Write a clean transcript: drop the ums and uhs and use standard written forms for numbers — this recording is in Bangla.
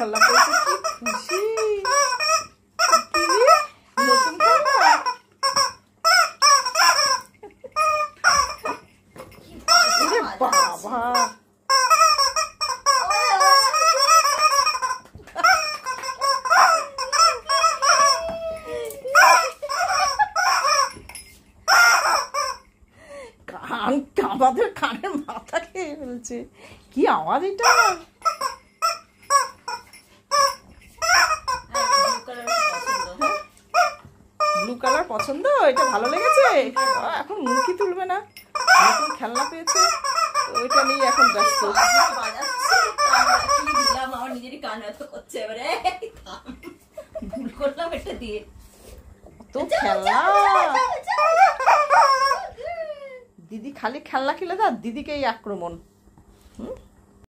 খেলনা পেয়েছে, কি খুশি। নতুন খেলনা, বাবা আমাদের কানের মাথা খেয়ে ফেলছে। কি আওয়াজ এটা? ব্লু কালার পছন্দ, এটা ভালো লেগেছে। এখন মুখই তুলবে না, নতুন খেলনা পেয়েছে, ওইটা নিয়ে এখন ব্যস্ত। আমার নিজেরই কান ব্যথা করছে, এবারে ভুল করলাম এটা দিয়ে। তো খেলনা, দিদি খালি খেলনা খেলে, দিদিকেই আক্রমণ।